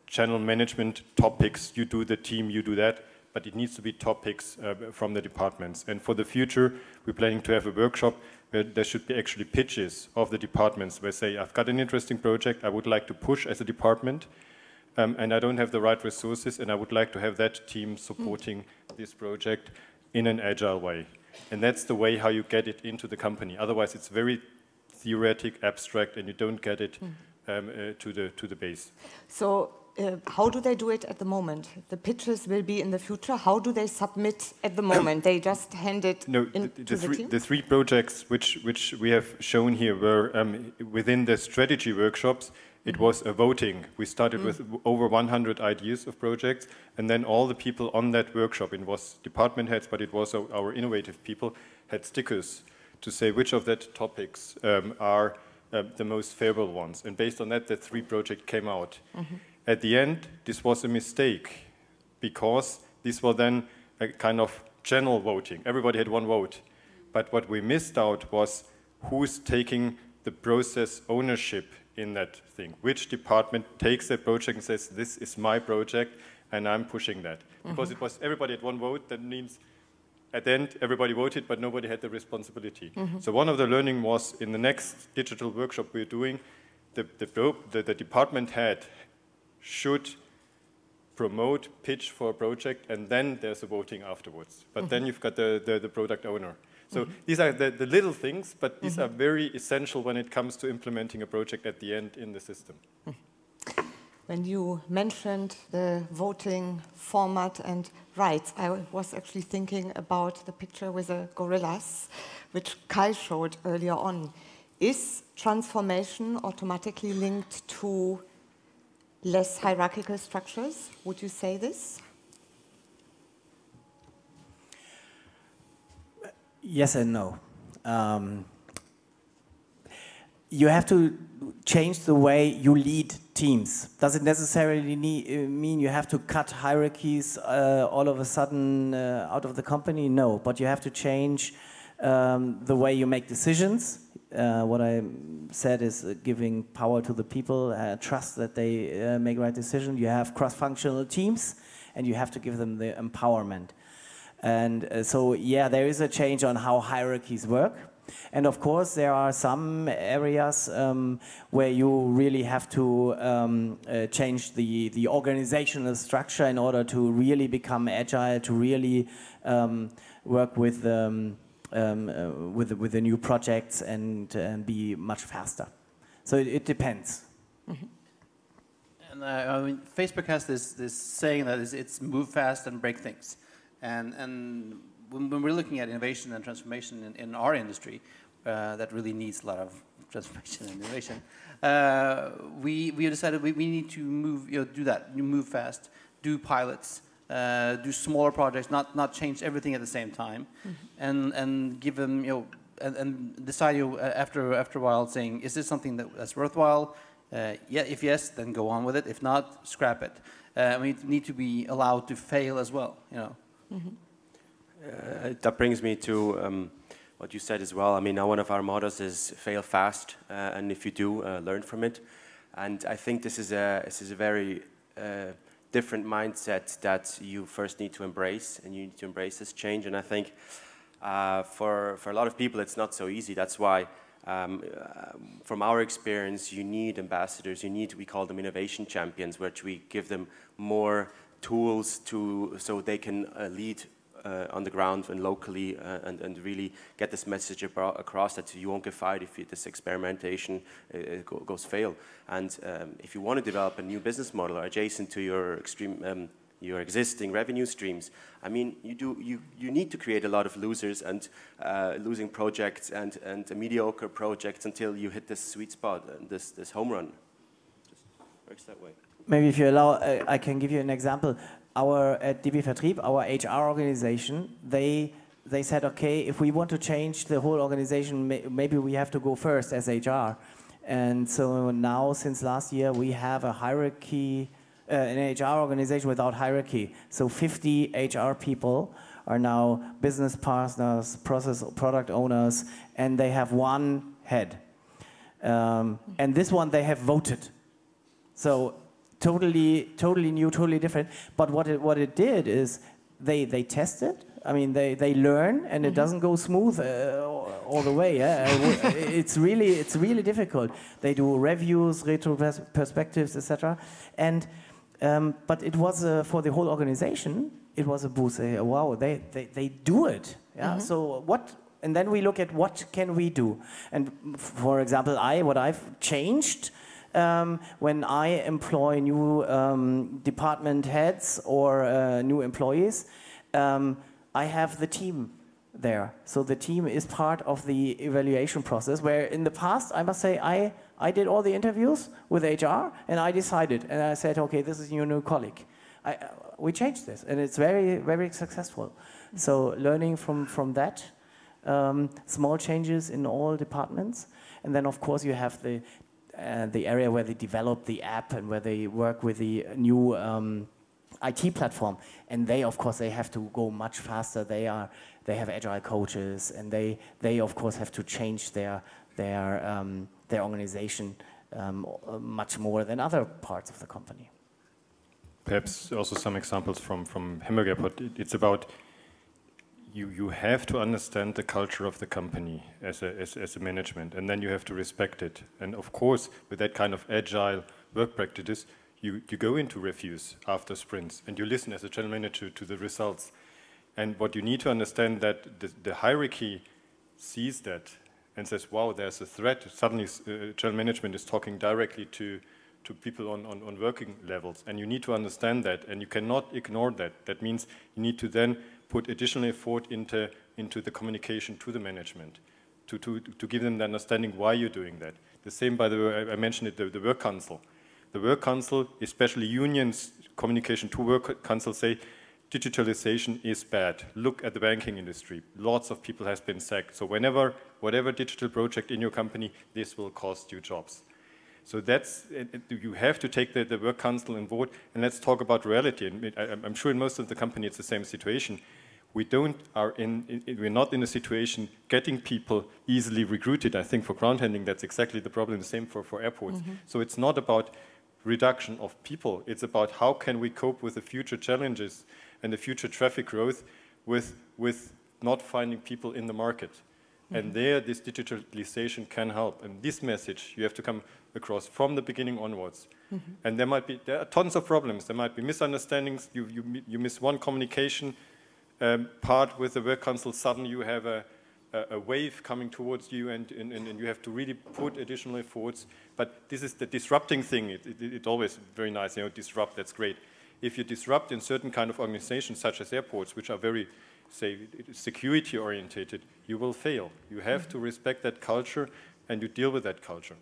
channel management topics, you do the team, you do that, but it needs to be topics from the departments. And for the future, we're planning to have a workshop where there should be actually pitches of the departments where say, I've got an interesting project I would like to push as a department, and I don't have the right resources, and I would like to have that team supporting this project in an agile way. And that's the way how you get it into the company. Otherwise, it's very theoretic, abstract, and you don't get it to the base. So how do they do it at the moment? The pitches will be in the future. How do they submit at the moment? They just hand it to the team? The three projects which we have shown here were within the strategy workshops. It was a voting. We started with over 100 ideas of projects, and then all the people on that workshop, it was department heads, but it was our innovative people, had stickers to say which of that topics are the most favorable ones. And based on that, the three projects came out. At the end, this was a mistake, because this was then a kind of general voting. Everybody had one vote. But what we missed out was who's taking the process ownership in that thing. Which department takes that project and says, this is my project, and I'm pushing that. Because it was everybody had one vote, that means at the end, everybody voted, but nobody had the responsibility. So one of the learning was, in the next digital workshop we're doing, the department head should promote, pitch for a project, and then there's a voting afterwards. But then you've got the product owner. So these are the little things, but these are very essential when it comes to implementing a project at the end in the system. When you mentioned the voting format and rights, I was actually thinking about the picture with the gorillas, which Kai showed earlier on. Is transformation automatically linked to less hierarchical structures? Would you say this? Yes and no. You have to change the way you lead teams. Does it necessarily mean you have to cut hierarchies all of a sudden out of the company? No, but you have to change the way you make decisions. What I said is giving power to the people, trust that they make right decisions. You have cross-functional teams, and you have to give them the empowerment. And so, yeah, there is a change on how hierarchies work. And of course, there are some areas where you really have to change the organizational structure in order to really become agile, to really work with the new projects and be much faster. So it depends. And I mean, Facebook has this saying that it's move fast and break things. And when we're looking at innovation and transformation in our industry, that really needs a lot of transformation and innovation, we decided we need to move, do that. You move fast, do pilots, do smaller projects, not change everything at the same time, and give them, and decide after a while, saying, is this something that's worthwhile? Yeah, if yes, then go on with it. If not, scrap it. We need to be allowed to fail as well, That brings me to what you said as well. I mean, now one of our mottos is fail fast, and if you do, learn from it. And I think this is a very different mindset that you first need to embrace, and you need to embrace this change. And I think for a lot of people, it's not so easy. That's why, from our experience, you need ambassadors. You need, we call them innovation champions, which we give them more tools so they can lead on the ground and locally and really get this message across that you won't get fired if this experimentation goes fail. And if you want to develop a new business model adjacent to your existing revenue streams, I mean, you need to create a lot of losers and losing projects and mediocre projects until you hit this sweet spot and this home run. Just works that way. Maybe if you allow, I can give you an example. At DB Vertrieb, our HR organization, they said, okay, if we want to change the whole organization, maybe we have to go first as HR. And so now, since last year, we have a hierarchy, an HR organization without hierarchy. So 50 HR people are now business partners, product owners, and they have one head. And this one they have voted. So totally new, totally different. But what it did is they tested. I mean, they learn, and it doesn't go smooth all the way. Yeah? It's really difficult. They do reviews, retro perspectives, etc. And but it was for the whole organization. It was a boost. Wow, they do it. Yeah. So and then we look at what can we do. And for example, what I've changed when I employ new department heads or new employees, I have the team there. So the team is part of the evaluation process, where in the past, I must say, I did all the interviews with HR, and I decided, and I said, okay, this is your new colleague. We changed this, and it's very, very successful. So learning from that, small changes in all departments, and then of course you have the area where they develop the app and where they work with the new IT platform, and they of course they have to go much faster. They have agile coaches, and they of course have to change their organization much more than other parts of the company. Perhaps also some examples from Hamburg Airport. It's about you have to understand the culture of the company as a management, and then you have to respect it. And of course, with that kind of agile work practices, you go into reviews after sprints, and you listen as a general manager to the results. And what you need to understand that the hierarchy sees that and says, wow, there's a threat. Suddenly general management is talking directly to people on working levels, and you need to understand that, and you cannot ignore that. That means you need to then put additional effort into the communication to the management, to give them the understanding why you're doing that. The same, by the way, I mentioned it, the work council. The work council, especially unions' communication to work council, say digitalization is bad. Look at the banking industry. Lots of people have been sacked. So whatever digital project in your company, this will cost you jobs. So you have to take the work council on board, and let's talk about reality. And I'm sure in most of the company it's the same situation. We're not in a situation getting people easily recruited. I think for ground handling that's exactly the problem. The same for airports. Mm-hmm. So it's not about reduction of people. It's about how can we cope with the future challenges and the future traffic growth with not finding people in the market. Mm-hmm. And there, this digitalization can help. And this message you have to come across from the beginning onwards. Mm-hmm. And there are tons of problems. There might be misunderstandings. You miss one communication part with the work council. Suddenly you have a wave coming towards you, and you have to really put additional efforts. But this is the disrupting thing. It's always very nice, disrupt, that's great. If you disrupt in certain kind of organizations, such as airports, which are very, say, security-orientated, you will fail. You have to respect that culture, and you deal with that culture.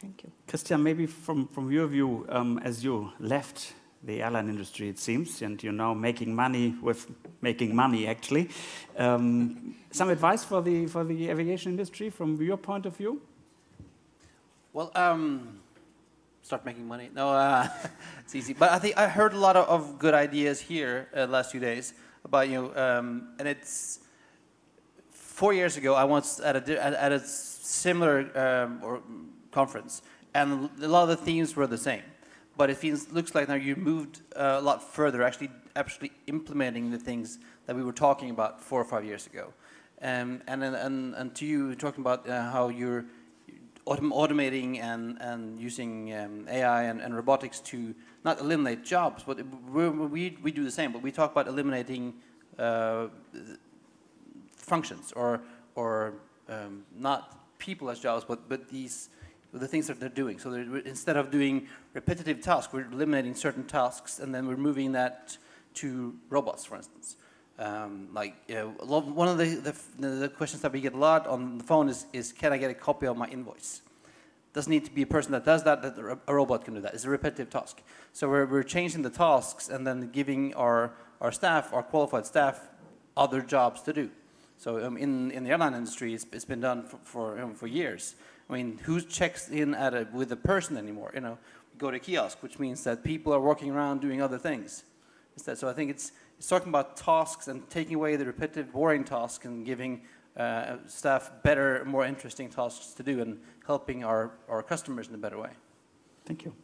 Thank you. Christian, maybe from your view, as you left the airline industry, it seems, and you're now making money with making money, actually. Some advice for the aviation industry from your point of view? Well, start making money. No, it's easy. But I think I heard a lot of good ideas here the last few days about, and it's 4 years ago, I was at a similar conference, and a lot of the themes were the same. But it looks like now you moved a lot further, actually implementing the things that we were talking about 4 or 5 years ago. And to you, talking about how you're automating and using AI and robotics to not eliminate jobs, but we do the same. But we talk about eliminating functions or not people as jobs, but the things that they're doing. So instead of doing repetitive tasks, we're eliminating certain tasks, and then we're moving that to robots, for instance. One of the questions that we get a lot on the phone is can I get a copy of my invoice? Doesn't need to be a person that does that a robot can do that. It's a repetitive task. So we're changing the tasks and then giving our staff, our qualified staff, other jobs to do. So in the airline industry, it's been done for years. I mean, who checks in with a person anymore? We go to kiosk, which means that people are walking around doing other things instead. So I think it's talking about tasks and taking away the repetitive, boring tasks and giving staff better, more interesting tasks to do and helping our customers in a better way. Thank you.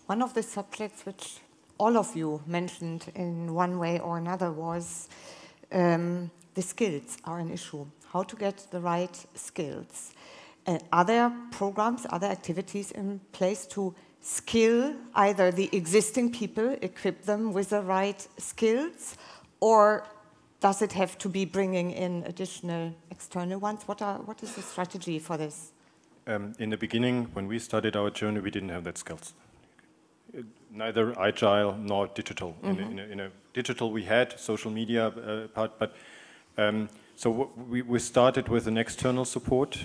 One of the subjects which all of you mentioned in one way or another was the skills are an issue. How to get the right skills. Are there programs, other activities in place to skill either the existing people, equip them with the right skills, or does it have to be bringing in additional external ones? What is the strategy for this? In the beginning, when we started our journey, we didn't have that skills. Neither agile nor digital. In a digital, we had social media part, but so we started with an external support,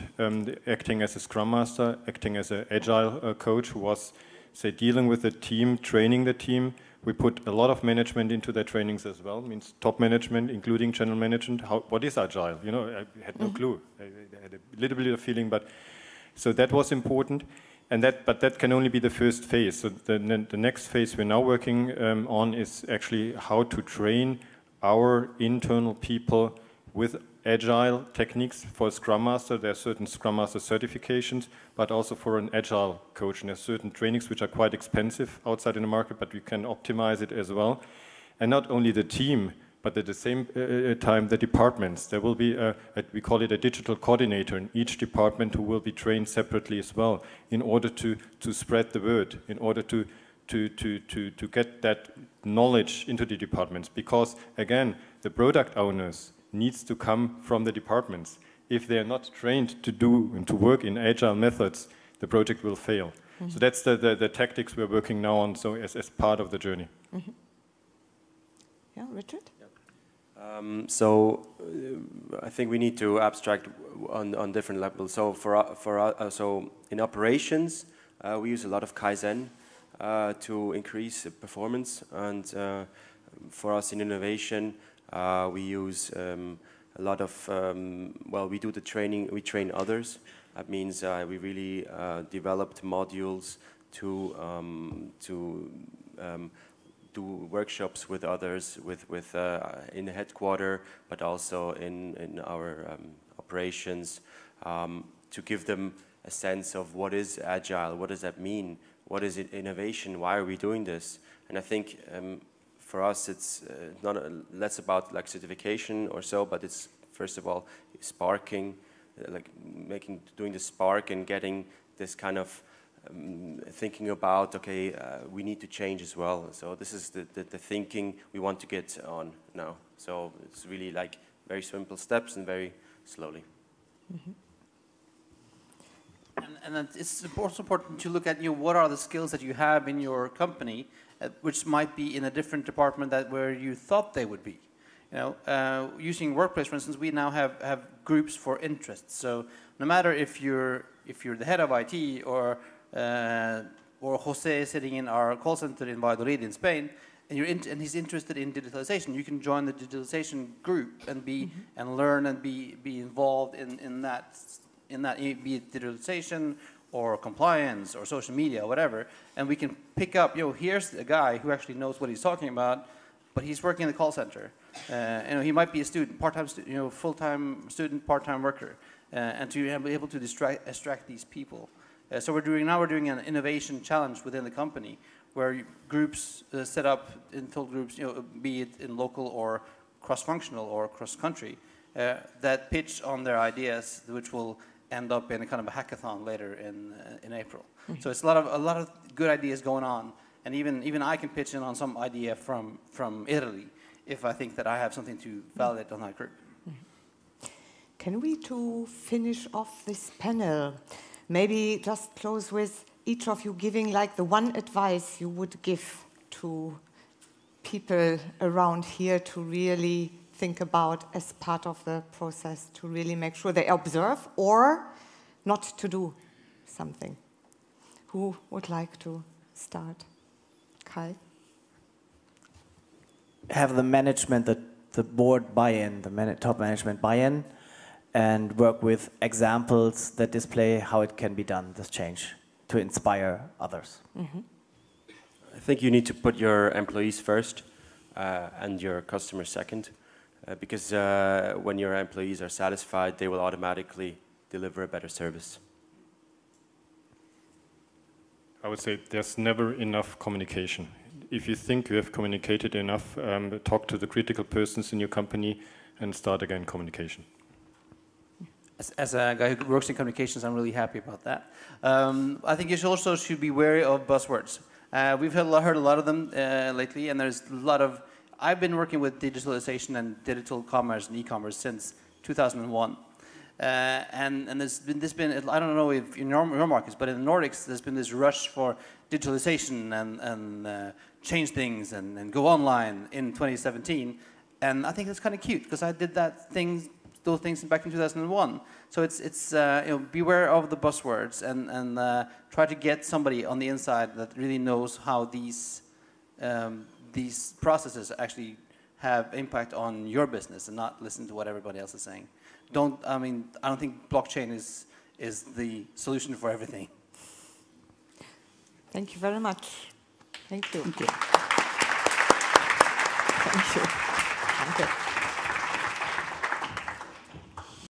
acting as a scrum master, acting as an agile coach who was, say, dealing with the team, training the team. We put a lot of management into their trainings as well, means top management, including general management. What is agile? You know, I had no clue. I had a little bit of feeling, but so that was important. But that can only be the first phase. So the next phase we're now working on is actually how to train our internal people with agile techniques. For a Scrum Master, there are certain Scrum Master certifications, but also for an agile coach. And there are certain trainings which are quite expensive outside in the market, but we can optimize it as well. And not only the team, but at the same time, the departments. There will be, we call it a digital coordinator in each department who will be trained separately as well in order to spread the word, in order to get that knowledge into the departments. Because, again, the product owners needs to come from the departments. If they are not trained to do and to work in agile methods, the project will fail. So that's the tactics we're working now on, so as part of the journey. Yeah, Richard? I think we need to abstract on different levels. So so in operations, we use a lot of Kaizen to increase performance, and for us in innovation, we use a lot of we do the training. We train others. That means we really developed modules to do workshops with others, in the headquarter, but also in our operations, to give them a sense of what is agile, what does that mean, what is innovation, why are we doing this? And I think for us it's not less about like certification or so, but it's first of all sparking, like doing the spark and getting this kind of thinking about, okay, we need to change as well. So this is the thinking we want to get on now. So it's really like very simple steps and very slowly. And it's also important to look at what are the skills that you have in your company, which might be in a different department where you thought they would be. Using Workplace, for instance, we now have groups for interests. So no matter if you're the head of IT or Jose sitting in our call center in Valladolid in Spain, and he's interested in digitalization, you can join the digitalization group and and learn and be involved in that, be it digitalization or compliance or social media or whatever, and we can pick up, here's a guy who actually knows what he's talking about, but he's working in the call center. He might be a student, part-time, full-time student, part-time worker, and to be able to extract these people. So we're doing an innovation challenge within the company, where groups set up in full groups, be it in local or cross-functional or cross-country, that pitch on their ideas, which will end up in a kind of a hackathon later in April. So it's a lot of good ideas going on, and even I can pitch in on some idea from Italy if I think that I have something to validate on that group. Can we finish off this panel? Maybe just close with each of you giving like the one advice you would give to people around here to really think about as part of the process, to really make sure they observe or not to do something. Who would like to start? Kai? Have the management, the board buy-in, the top management buy-in, and work with examples that display how it can be done, this change, to inspire others. I think you need to put your employees first and your customers second, because when your employees are satisfied, they will automatically deliver a better service. I would say there's never enough communication. If you think you have communicated enough, talk to the critical persons in your company and start again communication. As a guy who works in communications, I'm really happy about that. I think you should be wary of buzzwords. We've heard a lot of them lately, and there's a lot of I've been working with digitalization and digital commerce and e-commerce since 2001. And there's been, I don't know if in your markets, but in the Nordics, there's been this rush for digitalization and change things and go online in 2017. And I think that's kind of cute, because I did those things back in 2001. So it's beware of the buzzwords and try to get somebody on the inside that really knows how these processes actually have impact on your business, and not listen to what everybody else is saying. I don't think blockchain is the solution for everything. Thank you very much. Thank you. Thank you. Thank you. Danke.